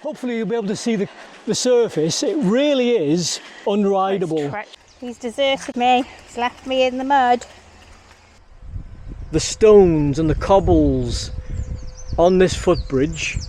Hopefully you'll be able to see the surface. It really is unrideable. He's deserted me. He's left me in the mud. The stones and the cobbles on this footbridge .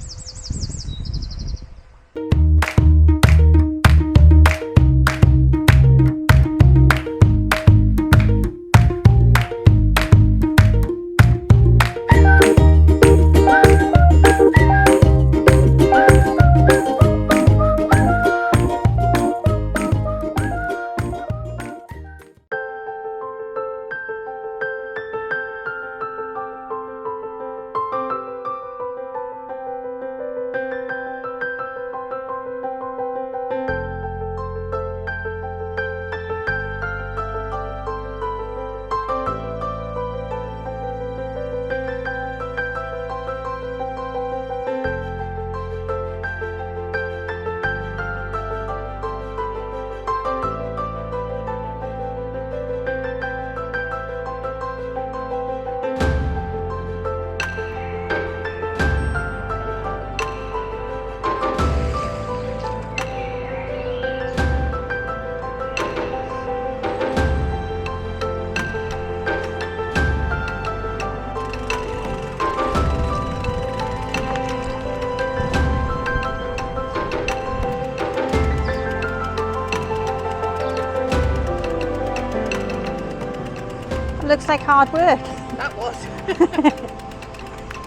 Looks like hard work. That was.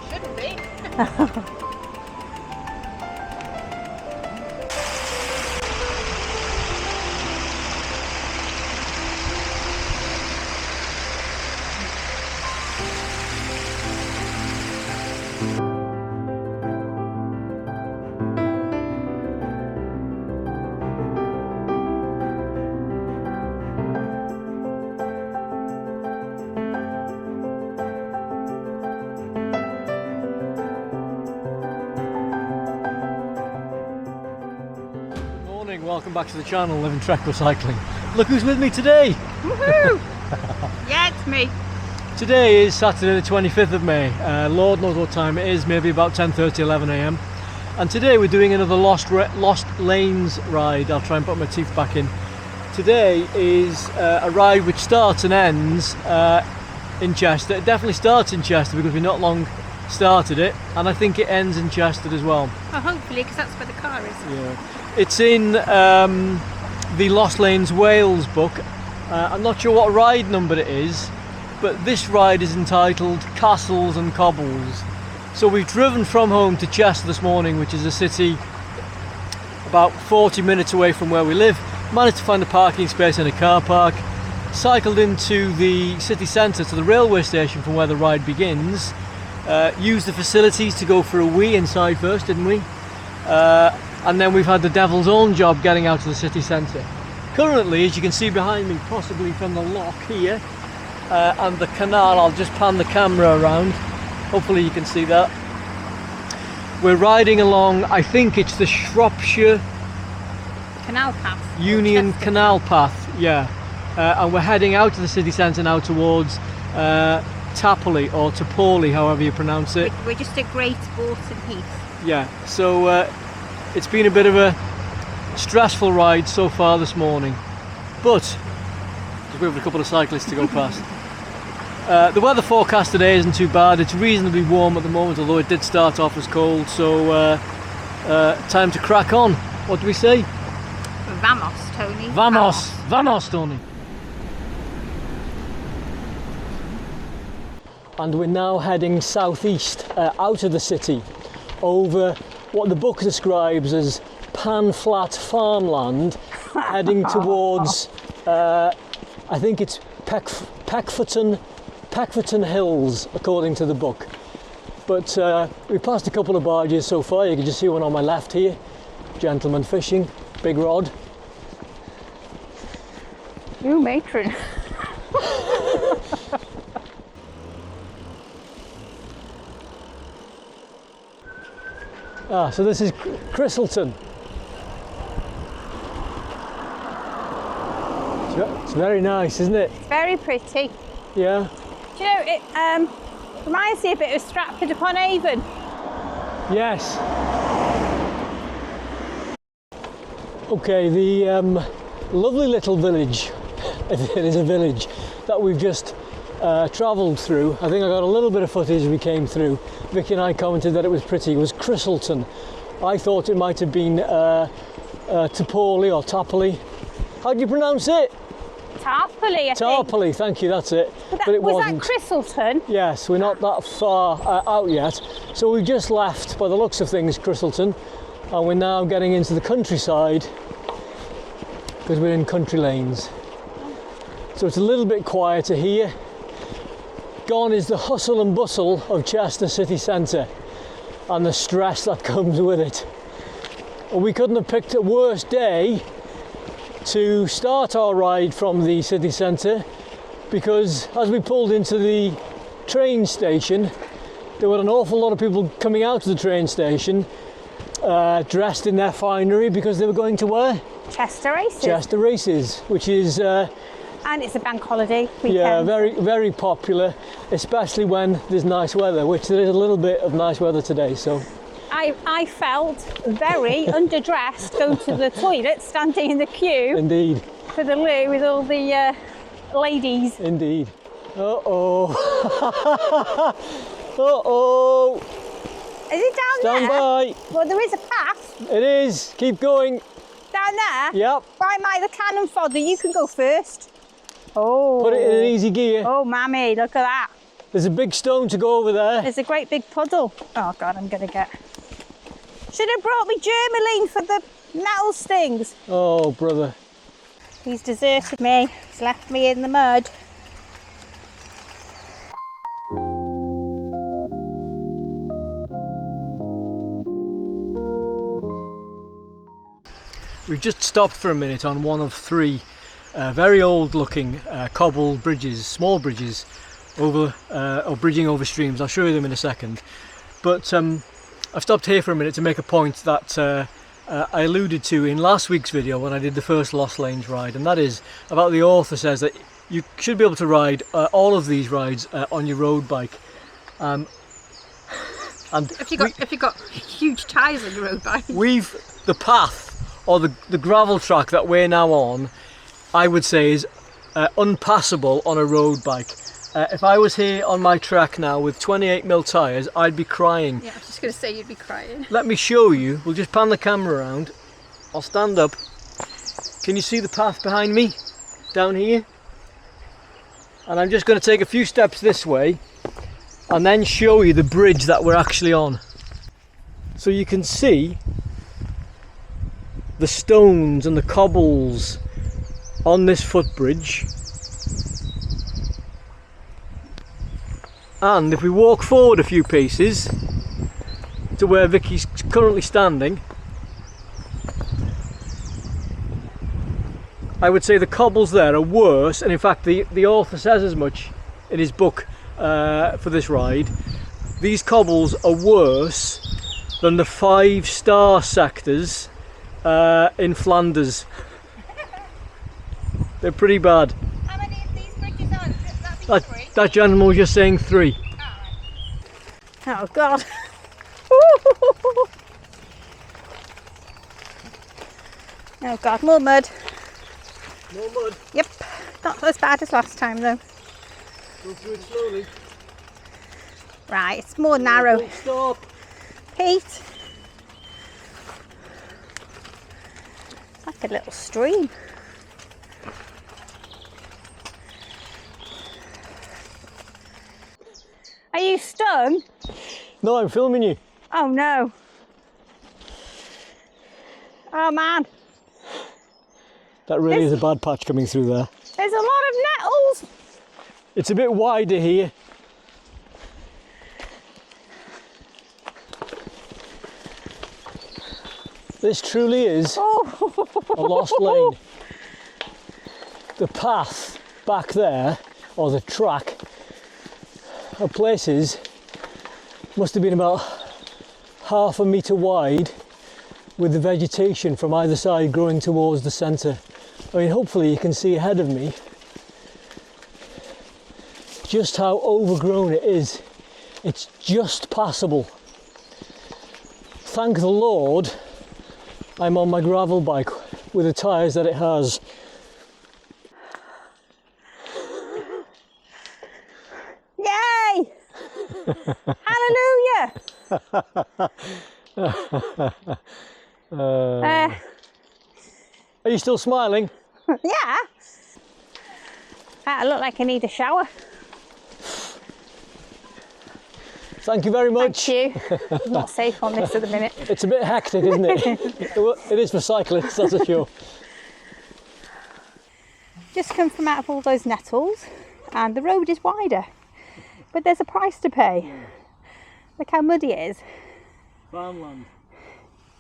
Shouldn't be. Welcome back to the channel, Living Treco Cycling. Look who's with me today! Woohoo! Yeah, it's me. Today is Saturday the 25th of May. Lord knows what time it is, maybe about 10:30, 11 a.m. And today we're doing another Lost Lanes ride. I'll try and put my teeth back in. Today is a ride which starts and ends in Chester. It definitely starts in Chester because we've not long started it, and I think it ends in Chester as well. Well, hopefully, because that's where the car is. Yeah. It's in the Lost Lanes Wales book. I'm not sure what ride number it is, but this ride is entitled Castles and Cobbles. So we've driven from home to Chester this morning, which is a city about 40 minutes away from where we live. Managed to find a parking space in a car park. Cycled into the city centre to the railway station from where the ride begins. Used the facilities to go for a wee inside first, didn't we? And then we've had the devil's own job getting out to the city centre. Currently, as you can see behind me, possibly from the lock here, and the canal, I'll just pan the camera around, hopefully you can see that. We're riding along, I think it's the Shropshire Canal Path. Union Canal Path, yeah. And we're heading out to the city centre now towards Tapley, or Tapoli, however you pronounce it. We're just at Great Barnston Heath. Yeah, so it's been a bit of a stressful ride so far this morning, but just waiting for a couple of cyclists to go past. The weather forecast today isn't too bad. It's reasonably warm at the moment, although it did start off as cold, so time to crack on. What do we say? Vamos, Tony. Vamos! Vamos, Tony! And we're now heading southeast, out of the city, over what the book describes as pan-flat farmland, heading towards, I think it's Peckforton Hills, according to the book. But we passed a couple of barges so far. You can just see one on my left here. Gentleman fishing, big rod. You matron. So this is Christleton. It's very nice, isn't it? It's very pretty. Yeah. Do you know, it reminds me a bit of Stratford upon Avon. Yes. Okay, the lovely little village, if it is a village, that we've just travelled through. I think I got a little bit of footage as we came through. Vicky and I commented that it was pretty. It was Christleton. I thought it might have been Tapoli or Tapoli. How do you pronounce it? Tarpley, I think. Tarpley, thank you, that's it. But it was wasn't. that Christleton? Yes, we're not that far out yet. So we've just left, by the looks of things, Christleton, and we're now getting into the countryside because we're in country lanes. So it's a little bit quieter here. Gone is the hustle and bustle of Chester city centre and the stress that comes with it. And we couldn't have picked a worse day to start our ride from the city centre, because as we pulled into the train station, there were an awful lot of people coming out of the train station dressed in their finery because they were going to where? Chester races. Chester races, which is and it's a bank holiday weekend. yeah, very popular, especially when there's nice weather, which there is a little bit of nice weather today. So I felt very underdressed going to the toilet, standing in the queue indeed, for the loo with all the ladies. indeed. Uh-oh. Uh-oh. Is it down Stand there? by. Well, there is a path. It is. Keep going. Down there? Yep. Why am I the cannon fodder? You can go first. Oh. Put it in an easy gear. Oh, mammy, look at that. There's a big stone to go over there. There's a great big puddle. Oh, God, I'm going to get... Should have brought me Germaline for the nettle stings. Oh, brother. He's deserted me. He's left me in the mud. We've just stopped for a minute on one of three very old looking cobble bridges, small bridges, over or bridging over streams. I'll show you them in a second. But I've stopped here for a minute to make a point that I alluded to in last week's video when I did the first Lost Lanes ride, and that is about the author says that you should be able to ride all of these rides on your road bike. And If you got huge tyres on your road bike. the path or the gravel track that we're now on, I would say is unpassable on a road bike. If I was here on my track now with 28mm tyres, I'd be crying. Yeah, I was just going to say you'd be crying. Let me show you. We'll just pan the camera around. I'll stand up. Can you see the path behind me? Down here? And I'm just going to take a few steps this way and then show you the bridge that we're actually on. So you can see the stones and the cobbles on this footbridge. And if we walk forward a few paces to where Vicky's currently standing, I would say the cobbles there are worse, and in fact the author says as much in his book for this ride. These cobbles are worse than the 5-star sectors in Flanders. They're pretty bad. How many of these bridges are? That'd be 3. That gentleman was just saying 3. Oh, God. Oh, God, more mud. More mud. Yep. Not as bad as last time, though. Go through it slowly. Right, it's more narrow. Don't stop. Pete. It's like a little stream. Are you stung? No, I'm filming you. Oh no. Oh man. That really is a bad patch coming through there. There's a lot of nettles. It's a bit wider here. This truly is a lost lane. The path back there, or the track, of places must have been about half a metre wide, with the vegetation from either side growing towards the centre. I mean, hopefully you can see ahead of me just how overgrown it is. It's just passable. Thank the Lord I'm on my gravel bike with the tyres that it has. Yay! Hallelujah! Are you still smiling? Yeah. I look like I need a shower. Thank you very much. Thank you. I'm not safe on this at the minute. It's a bit hectic, isn't it? It is for cyclists, that's for sure. Just come from out of all those nettles and the road is wider. But there's a price to pay. Look how muddy it is. Farmland.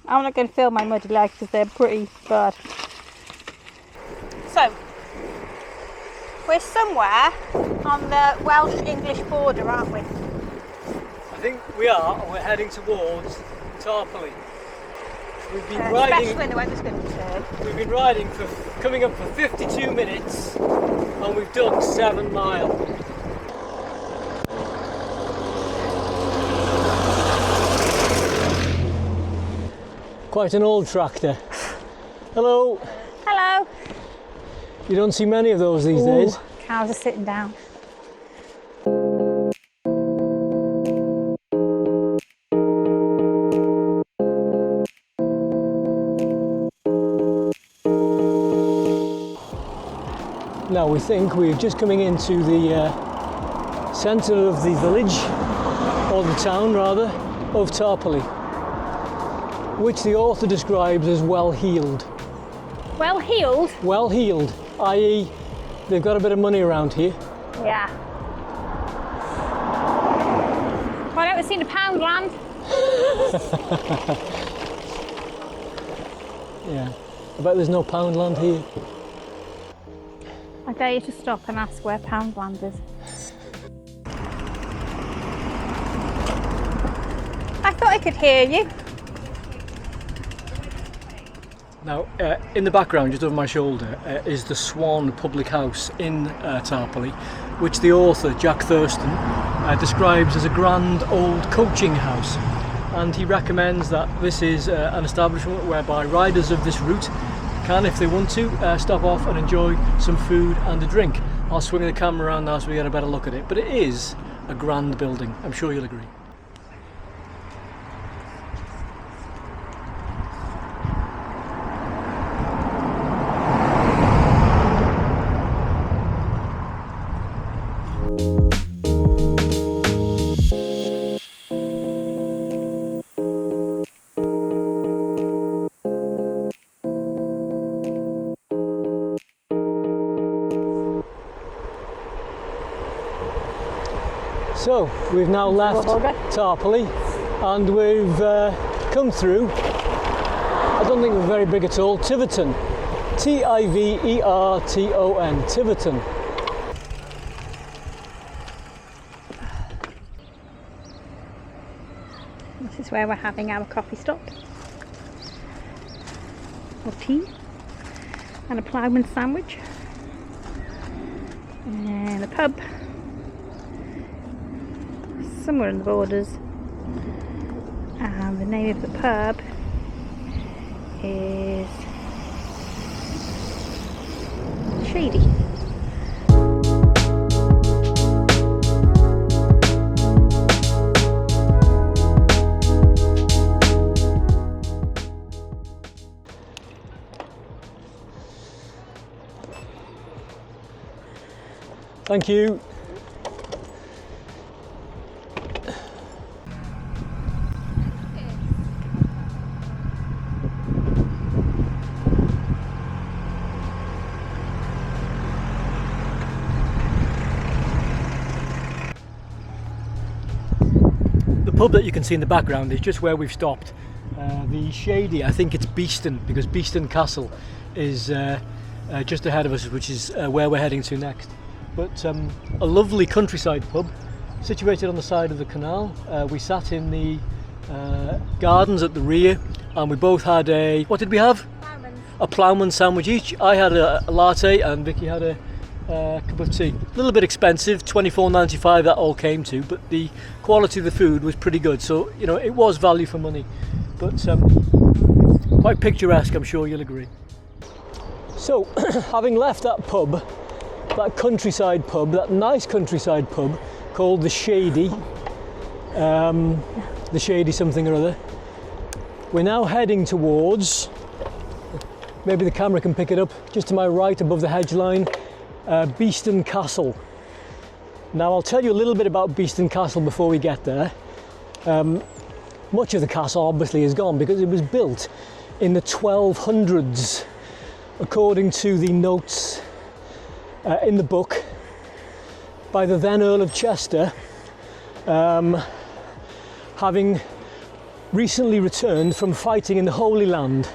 I'm not going to film my muddy legs because they're pretty bad. So, we're somewhere on the Welsh-English border, aren't we? I think we are, and we're heading towards Tarpley. We've been Especially when the weather's going to turn. We've been riding for coming up for 52 minutes, and we've done 7 miles. Quite an old tractor. Hello. Hello. You don't see many of those these days. Cows are sitting down. Now we think we're just coming into the centre of the village, or the town rather, of Tarpley, which the author describes as well-heeled. Well-heeled? Well-heeled, i.e. they've got a bit of money around here. Yeah. Why don't we see the Poundland? Yeah, I bet there's no Poundland here. I dare you to stop and ask where Poundland is. I thought I could hear you. Now, in the background, just over my shoulder, is the Swan Public House in Tarpley, which the author, Jack Thurston, describes as a grand old coaching house. And he recommends that this is an establishment whereby riders of this route can, if they want to, stop off and enjoy some food and a drink. I'll swing the camera around now so we get a better look at it. But it is a grand building, I'm sure you'll agree. So we've now left Tarpley and we've come through, I don't think we're very big at all, Tiverton. T-I-V-E-R-T-O-N, Tiverton. This is where we're having our coffee stop. Or tea. And a ploughman sandwich. And a pub. Somewhere in the borders, and the name of the pub is Shady. Thank you. The pub that you can see in the background is just where we've stopped. The Shady, I think it's Beeston, because Beeston Castle is just ahead of us, which is where we're heading to next. But a lovely countryside pub situated on the side of the canal. We sat in the gardens at the rear and we both had a, what did we have? A ploughman sandwich each. I had a latte and Vicky had a cup of tea. A little bit expensive, $24.95 that all came to, but the quality of the food was pretty good, so you know, it was value for money, but quite picturesque, I'm sure you'll agree. So, having left that pub, that countryside pub, that nice countryside pub called the Shady something or other, we're now heading towards, maybe the camera can pick it up, just to my right above the hedge line, Beeston Castle. Now I'll tell you a little bit about Beeston Castle before we get there. Much of the castle obviously is gone because it was built in the 1200s, according to the notes in the book by the then Earl of Cheshire, having recently returned from fighting in the Holy Land.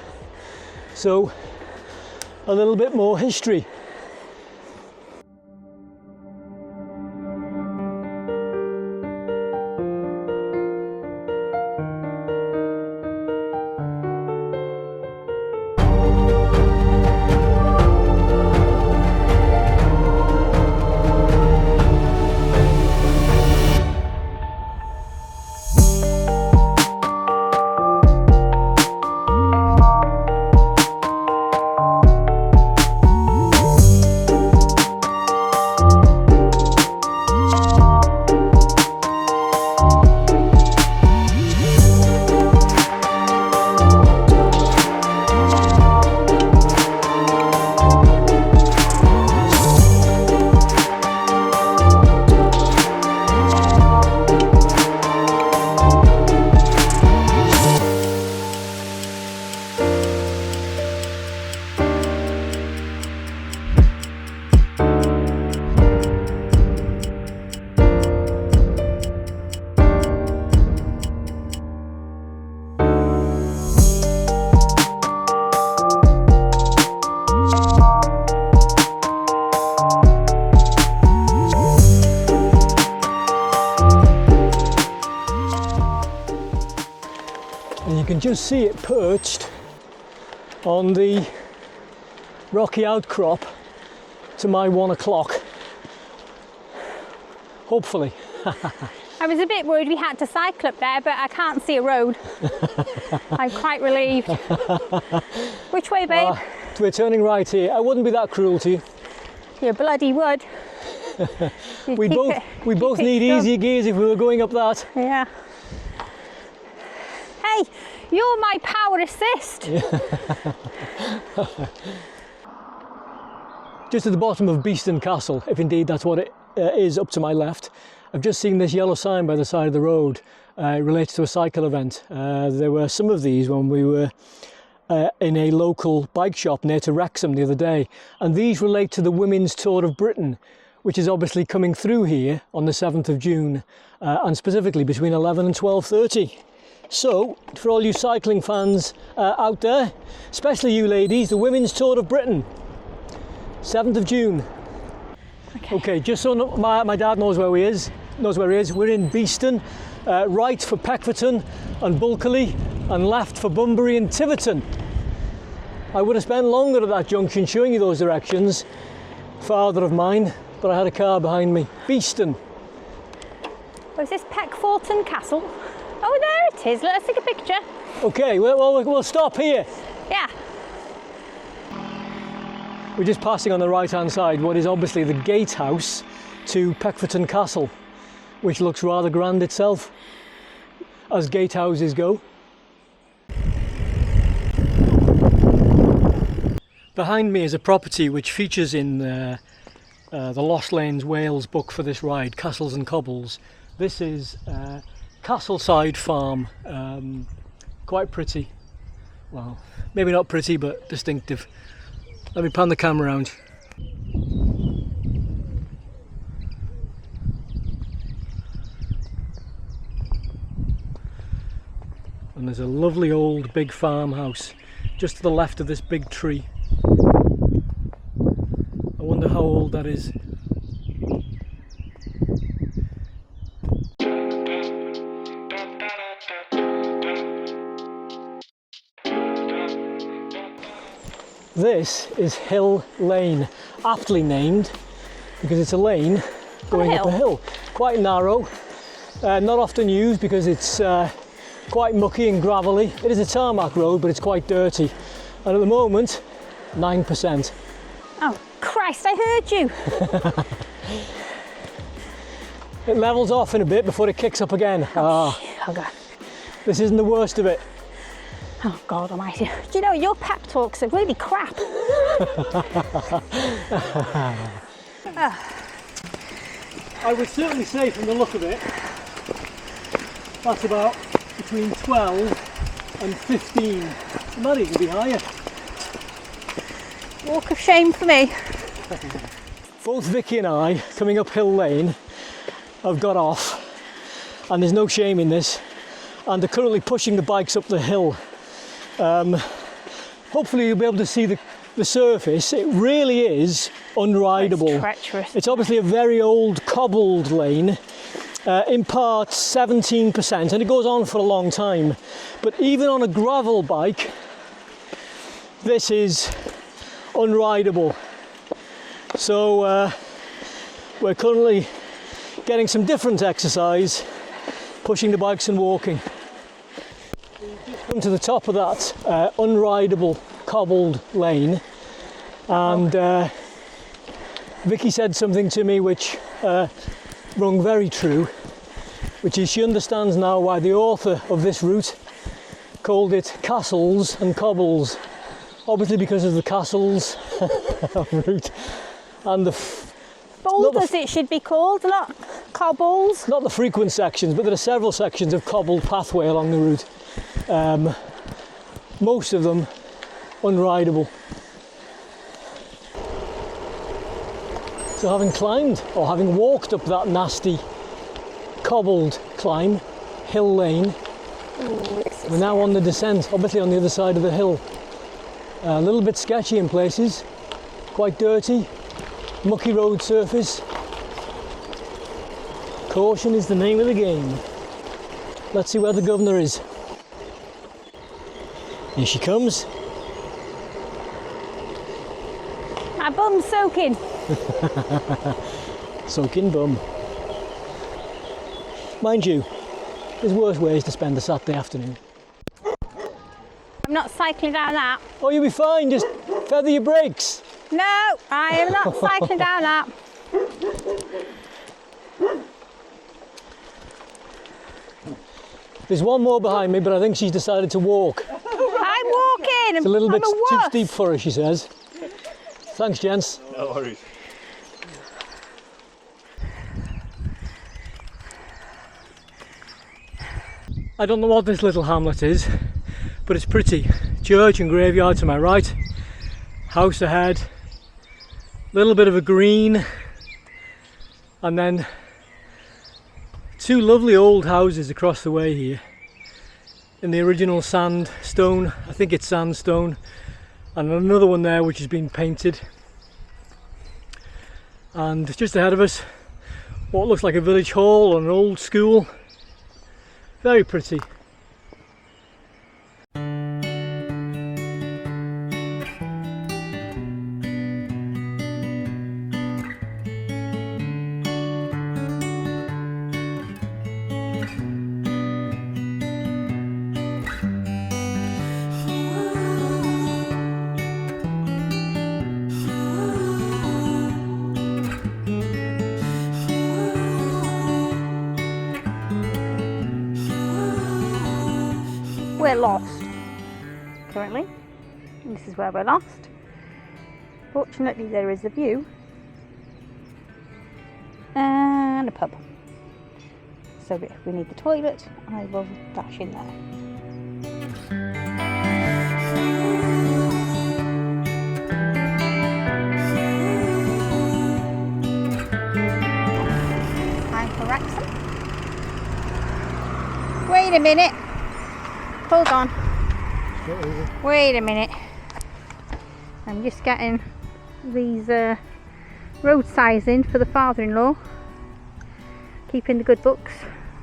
So a little bit more history. You can just see it perched on the rocky outcrop to my 1 o'clock. Hopefully. I was a bit worried we had to cycle up there, but I can't see a road. I'm quite relieved. Which way, babe? We're turning right here. I wouldn't be that cruel to you. You bloody would. We both need easier gears if we were going up that. Yeah. Hey, you're my power assist. Just at the bottom of Beeston Castle, if indeed that's what it is, up to my left, I've just seen this yellow sign by the side of the road. It relates to a cycle event. There were some of these when we were in a local bike shop near to Wrexham the other day, and these relate to the Women's Tour of Britain, which is obviously coming through here on the 7th of June, and specifically between 11 and 12:30. So, for all you cycling fans out there, especially you ladies, the Women's Tour of Britain, 7th of June. Okay, just so my dad knows where he is, we're in Beeston, right for Peckforton and Bulkeley, and left for Bunbury and Tiverton. I would have spent longer at that junction showing you those directions, father of mine, but I had a car behind me. Beeston. Oh, is this Peckforton Castle? Oh, there it is. Let's take a picture. Okay, well, we'll stop here. Yeah. We're just passing on the right-hand side what is obviously the gatehouse to Peckforton Castle, which looks rather grand itself, as gatehouses go. Behind me is a property which features in the Lost Lanes Wales book for this ride, Castles and Cobbles. This is Castleside Farm, quite pretty. Well, maybe not pretty, but distinctive. Let me pan the camera around. And there's a lovely old big farmhouse just to the left of this big tree. I wonder how old that is. This is Hill Lane, aptly named because it's a lane going up a hill. Quite narrow, not often used because it's quite mucky and gravelly. It is a tarmac road, but it's quite dirty. And at the moment, 9%. Oh, Christ, I heard you. It levels off in a bit before it kicks up again. Oh, God. This isn't the worst of it. Oh, God almighty. Do you know, your pep talks are really crap. I would certainly say from the look of it, that's about between 12 and 15. It might even be higher. Walk of shame for me. Both Vicky and I, coming up Hill Lane, have got off, and there's no shame in this, and they're currently pushing the bikes up the hill. Hopefully you'll be able to see the surface. It really is unrideable. It's treacherous. It's obviously a very old cobbled lane, in parts 17%, and it goes on for a long time. But even on a gravel bike, this is unrideable. So we're currently getting some different exercise, pushing the bikes and walking. We've just come to the top of that unrideable cobbled lane, and Vicky said something to me which rung very true, which is she understands now why the author of this route called it Castles and Cobbles, obviously because of the castles route and the Boulders it should be called, not cobbles. not the frequent sections, but there are several sections of cobbled pathway along the route. Most of them unrideable. So having climbed, or having walked up that nasty cobbled climb, Hill Lane, we're now on the descent, obviously on the other side of the hill. A little bit sketchy in places, quite dirty, mucky road surface. Caution is the name of the game. Let's see where the governor is. Here she comes. My bum's soaking. Soaking bum. Mind you, there's worse ways to spend a Saturday afternoon. I'm not cycling down that. Oh, you'll be fine, just feather your brakes. No, I am not cycling down that. There's one more behind me, but I think she's decided to walk. I'm walking. It's a little bit too wuss. steep for her, she says. Thanks, gents. No worries. I don't know what this little hamlet is, but it's pretty. Church and graveyard to my right, house ahead, little bit of a green, and then two lovely old houses across the way here in the original sandstone, I think it's sandstone, and another one there which has been painted. And just ahead of us, what looks like a village hall or an old school. Very pretty. We're lost currently. This is where we're lost. Fortunately, there is a view and a pub. So if we need the toilet, I will dash in there. Time for Wrexham. Wait a minute. Hold on. Wait a minute. I'm just getting these road signs in for the father-in-law. Keeping the good books.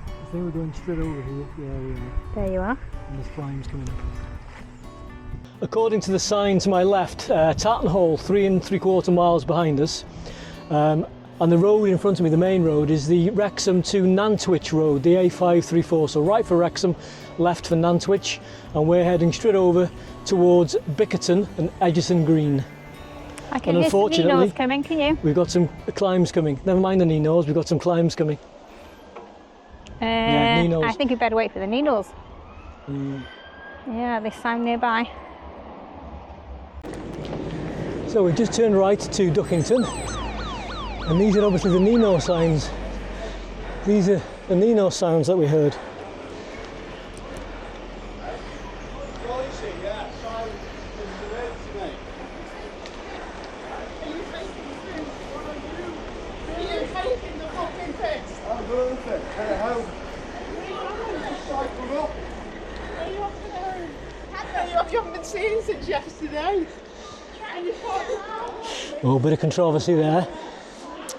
I think we're going straight over here. Yeah, we are. There you are. And there's flames coming up. According to the sign to my left, Tartan Hall, 3 3/4 miles behind us. And the road in front of me, the main road, is the Wrexham to Nantwich road, the A534. So right for Wrexham, left for Nantwich, and we're heading straight over towards Bickerton and Edgerton Green. I can And hear some unfortunately, Ninos coming, can you? we've got some climbs coming. Never mind the Ninos, we've got some climbs coming. Yeah, Ninos. I think you better wait for the Ninos. Yeah, they sound nearby. So we've just turned right to Duckington, and these are obviously the Nino signs. These are the Nino sounds that we heard. You haven't been seen since yesterday. Oh, bit of controversy there.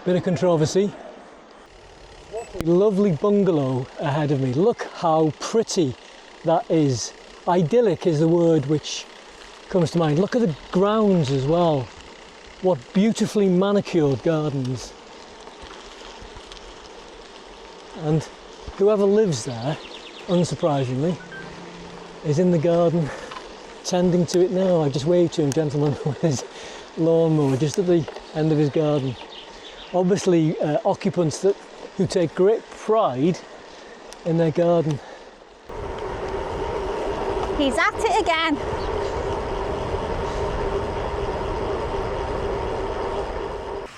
Bit of controversy. Lovely bungalow ahead of me. Look how pretty that is. Idyllic is the word which comes to mind. Look at the grounds as well. What beautifully manicured gardens. And whoever lives there, unsurprisingly, is in the garden tending to it now. I just waved to him, gentleman, with his lawnmower just at the end of his garden. Obviously occupants who take great pride in their garden. He's at it again.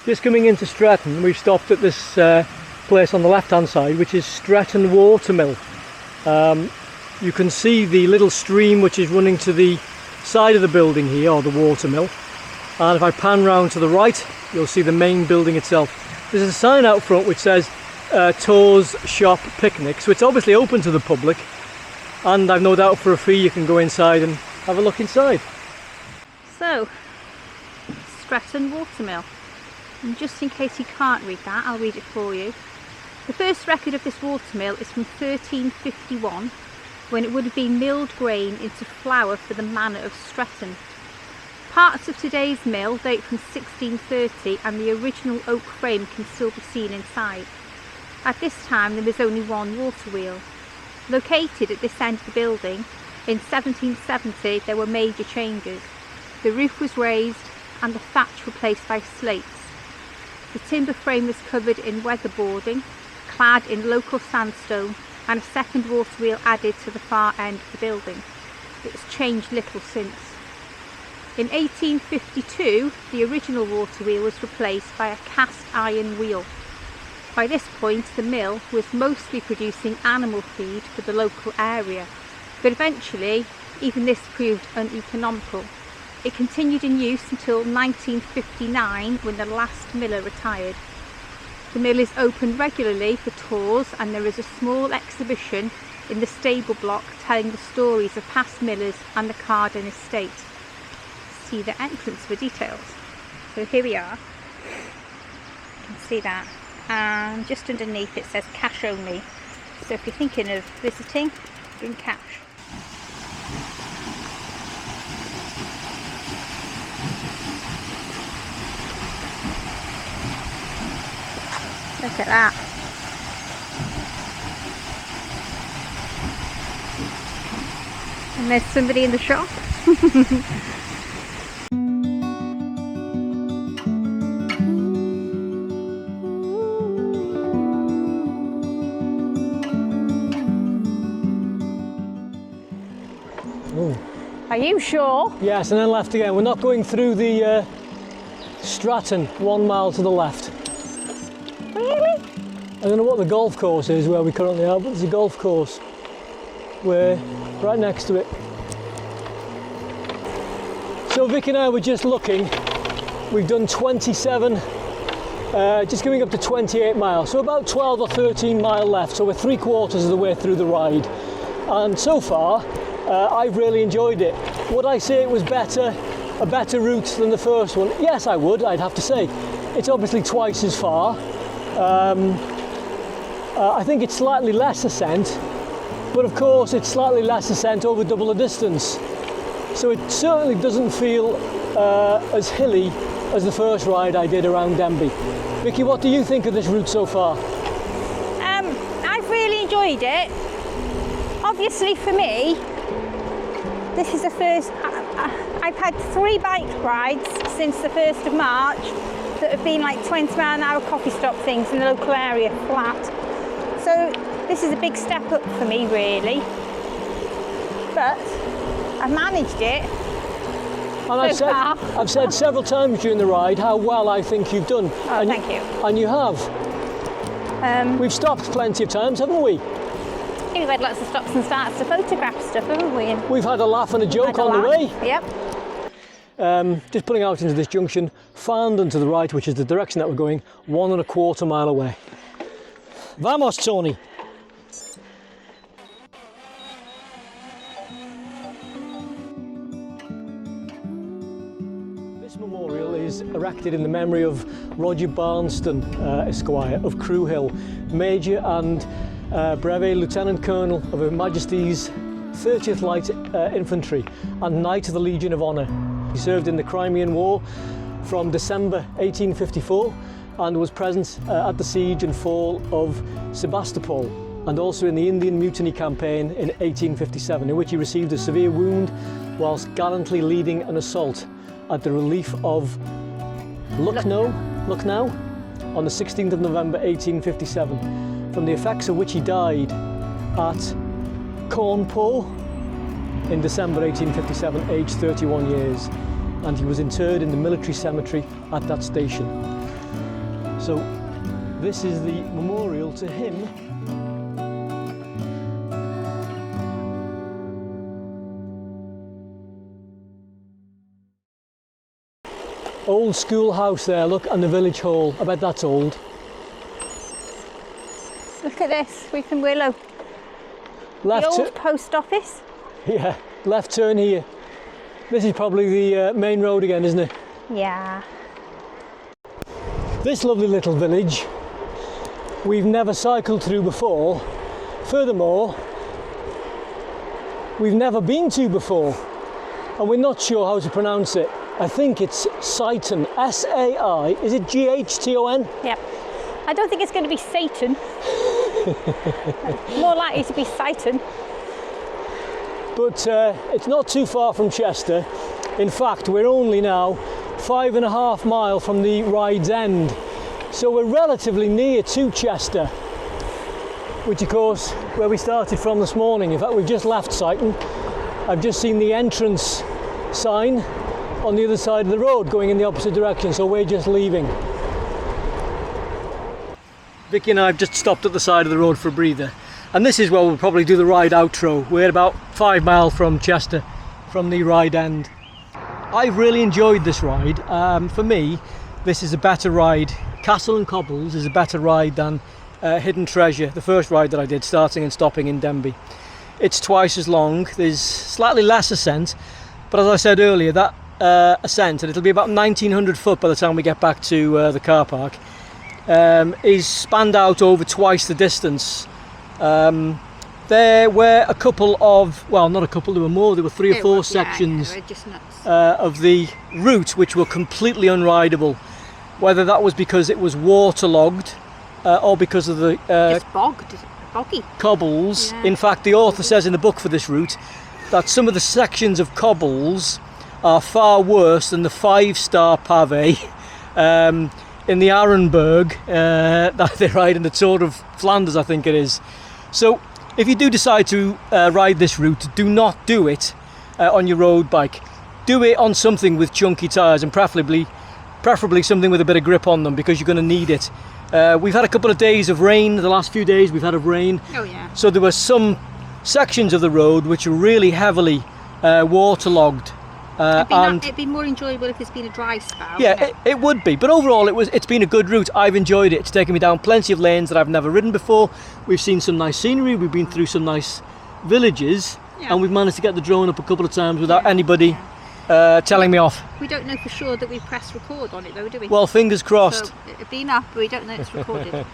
Just coming into Stretton, we've stopped at this place on the left hand side, which is Stretton Watermill. You can see the little stream which is running to the side of the building here, or the watermill. And if I pan round to the right, you'll see the main building itself. There's a sign out front which says Tours Shop Picnic, so it's obviously open to the public. And I've no doubt for a fee you can go inside and have a look inside. So, Stretton Watermill. And just in case you can't read that, I'll read it for you. The first record of this watermill is from 1351, when it would have been milled grain into flour for the manor of Stretton. Parts of today's mill date from 1630, and the original oak frame can still be seen inside. At this time there was only one water wheel. Located at this end of the building, in 1770 there were major changes. The roof was raised and the thatch replaced by slates. The timber frame was covered in weatherboarding, clad in local sandstone, and a second water wheel added to the far end of the building. It's changed little since. In 1852, the original water wheel was replaced by a cast iron wheel. By this point, the mill was mostly producing animal feed for the local area, but eventually even this proved uneconomical. It continued in use until 1959, when the last miller retired. The mill is open regularly for tours, and there is a small exhibition in the stable block telling the stories of past millers and the Carden estate. See the entrance for details. So here we are. You can see that. And just underneath it says cash only. So if you're thinking of visiting, bring cash. Look at that. And there's somebody in the shop. Oh. Are you sure? Yes, and then left again. We're not going through the Stratton, 1 mile to the left. Really? I don't know what the golf course is where we currently are, but there's a golf course. We're right next to it. So Vic and I were just looking. We've done 27, just coming up to 28 miles. So about 12 or 13 mile left. So we're 3/4 of the way through the ride. And so far, I've really enjoyed it. Would I say it was a better route than the first one? Yes, I would, I'd have to say. It's obviously twice as far. I think it's slightly less ascent, but of course it's slightly less ascent over double the distance. So it certainly doesn't feel as hilly as the first ride I did around Denby. Vicky, what do you think of this route so far? I've really enjoyed it. Obviously for me, this is the first, I've had 3 bike rides since the 1st of March that have been like 20-mile-an-hour coffee stop things in the local area, flat. So this is a big step up for me really. But I've managed it. And I've said several times during the ride how well I think you've done. Oh, thank you. And you have. We've stopped plenty of times, haven't we? We've had lots of stops and starts to photograph stuff, haven't we? And we've had a laugh and a joke on the way. Yep. Just pulling out into this junction, Farndon to the right, which is the direction that we're going, 1¼ mile away. Vamos, Tony. This memorial is erected in the memory of Roger Barnston, Esquire, of Crew Hill, Major and Brevet Lieutenant Colonel of Her Majesty's 30th Light Infantry and Knight of the Legion of Honour. He served in the Crimean War from December 1854 and was present at the siege and fall of Sebastopol, and also in the Indian Mutiny campaign in 1857, in which he received a severe wound whilst gallantly leading an assault at the relief of Lucknow on the 16th of November 1857, from the effects of which he died at Cawnpore in December 1857, aged 31 years, and he was interred in the military cemetery at that station. So this is the memorial to him. Old schoolhouse there, look, and the village hall. I bet that's old. Look at this, Weeping Willow. Left the old post office. Yeah, left turn here. This is probably the main road again, isn't it? Yeah. This lovely little village we've never cycled through before. Furthermore, we've never been to before, and we're not sure how to pronounce it. I think it's Saiton, S-A-I, is it G-H-T-O-N? Yep. I don't think it's going to be Satan. More likely to be Saiton. But it's not too far from Chester. In fact, we're only now 5½ miles from the ride's end. So we're relatively near to Chester, which of course, where we started from this morning. In fact, we've just left Saiton. I've just seen the entrance sign on the other side of the road going in the opposite direction, so we're just leaving. Vicky and I have just stopped at the side of the road for a breather, and this is where we'll probably do the ride outro. We're about 5 miles from Chester, from the ride end. I've really enjoyed this ride. For me, this is a better ride. Castle and Cobbles is a better ride than Hidden Treasure, the first ride that I did, starting and stopping in Denby. It's twice as long, there's slightly less ascent, but as I said earlier, that ascent, and it'll be about 1900 foot by the time we get back to the car park, is spanned out over twice the distance. There were a couple of, well, not a couple, there were more, there were 3 or 4 sections of the route which were completely unrideable, whether that was because it was waterlogged or because of the just boggy cobbles. Yeah. In fact, the author says in the book for this route that some of the sections of cobbles are far worse than the 5-star pavé in the Arenberg that they ride in the Tour of Flanders, I think it is. So if you do decide to ride this route, do not do it on your road bike. Do it on something with chunky tyres, and preferably something with a bit of grip on them, because you're going to need it. We've had a couple of days of rain, the last few days we've had of rain. Oh yeah. So there were some sections of the road which are really heavily waterlogged. It'd be more enjoyable if it's been a dry spell. Yeah, it would be. But overall, it's been a good route. I've enjoyed it. It's taken me down plenty of lanes that I've never ridden before. We've seen some nice scenery. We've been through some nice villages, and we've managed to get the drone up a couple of times without anybody telling me off. We don't know for sure that we pressed record on it though, do we? Well, fingers crossed. So it'd be enough, but we don't know it's recorded.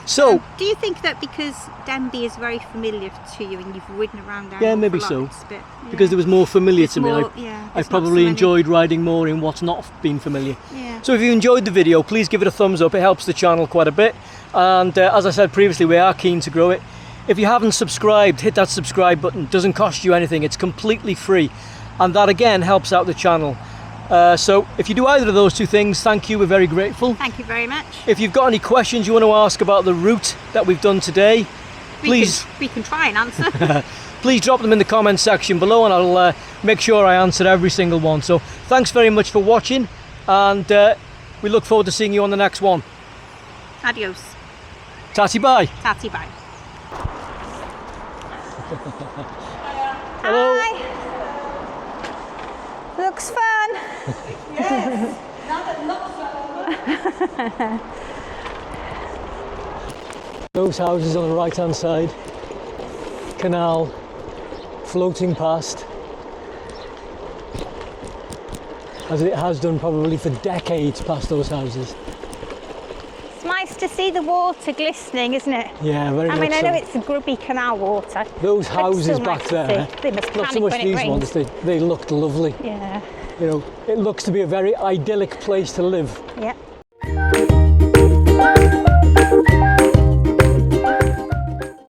So, do you think that because Denby is very familiar to you and you've ridden around down yeah, maybe lot, so. it's a bit, Because it was more familiar It's to me. more- I, yeah, I've there's not probably so many- enjoyed riding more in what's not been familiar. Yeah. So if you enjoyed the video, please give it a thumbs up. It helps the channel quite a bit. And as I said previously, we are keen to grow it. If you haven't subscribed, hit that subscribe button. It doesn't cost you anything. It's completely free. And that again helps out the channel. So if you do either of those two things, thank you. We're very grateful. Thank you very much. If you've got any questions you want to ask about the route that we've done today, please We can try and answer. please drop them in the comment section below, and I'll make sure I answer every single one. So thanks very much for watching, and we look forward to seeing you on the next one. Adios. Tatty bye. Tatty bye. Hello. Hi. Looks fun. Yes. Now that looks fun. Those houses on the right hand side, canal floating past, as it has done probably for decades past those houses. It's nice to see the water glistening, isn't it? Yeah, very much I mean, I so. know it's grubby canal water. Those but it's houses still back nice to there, see. They must not panic so much when it these rains. ones, they looked lovely. Yeah. You know, it looks to be a very idyllic place to live. Yep.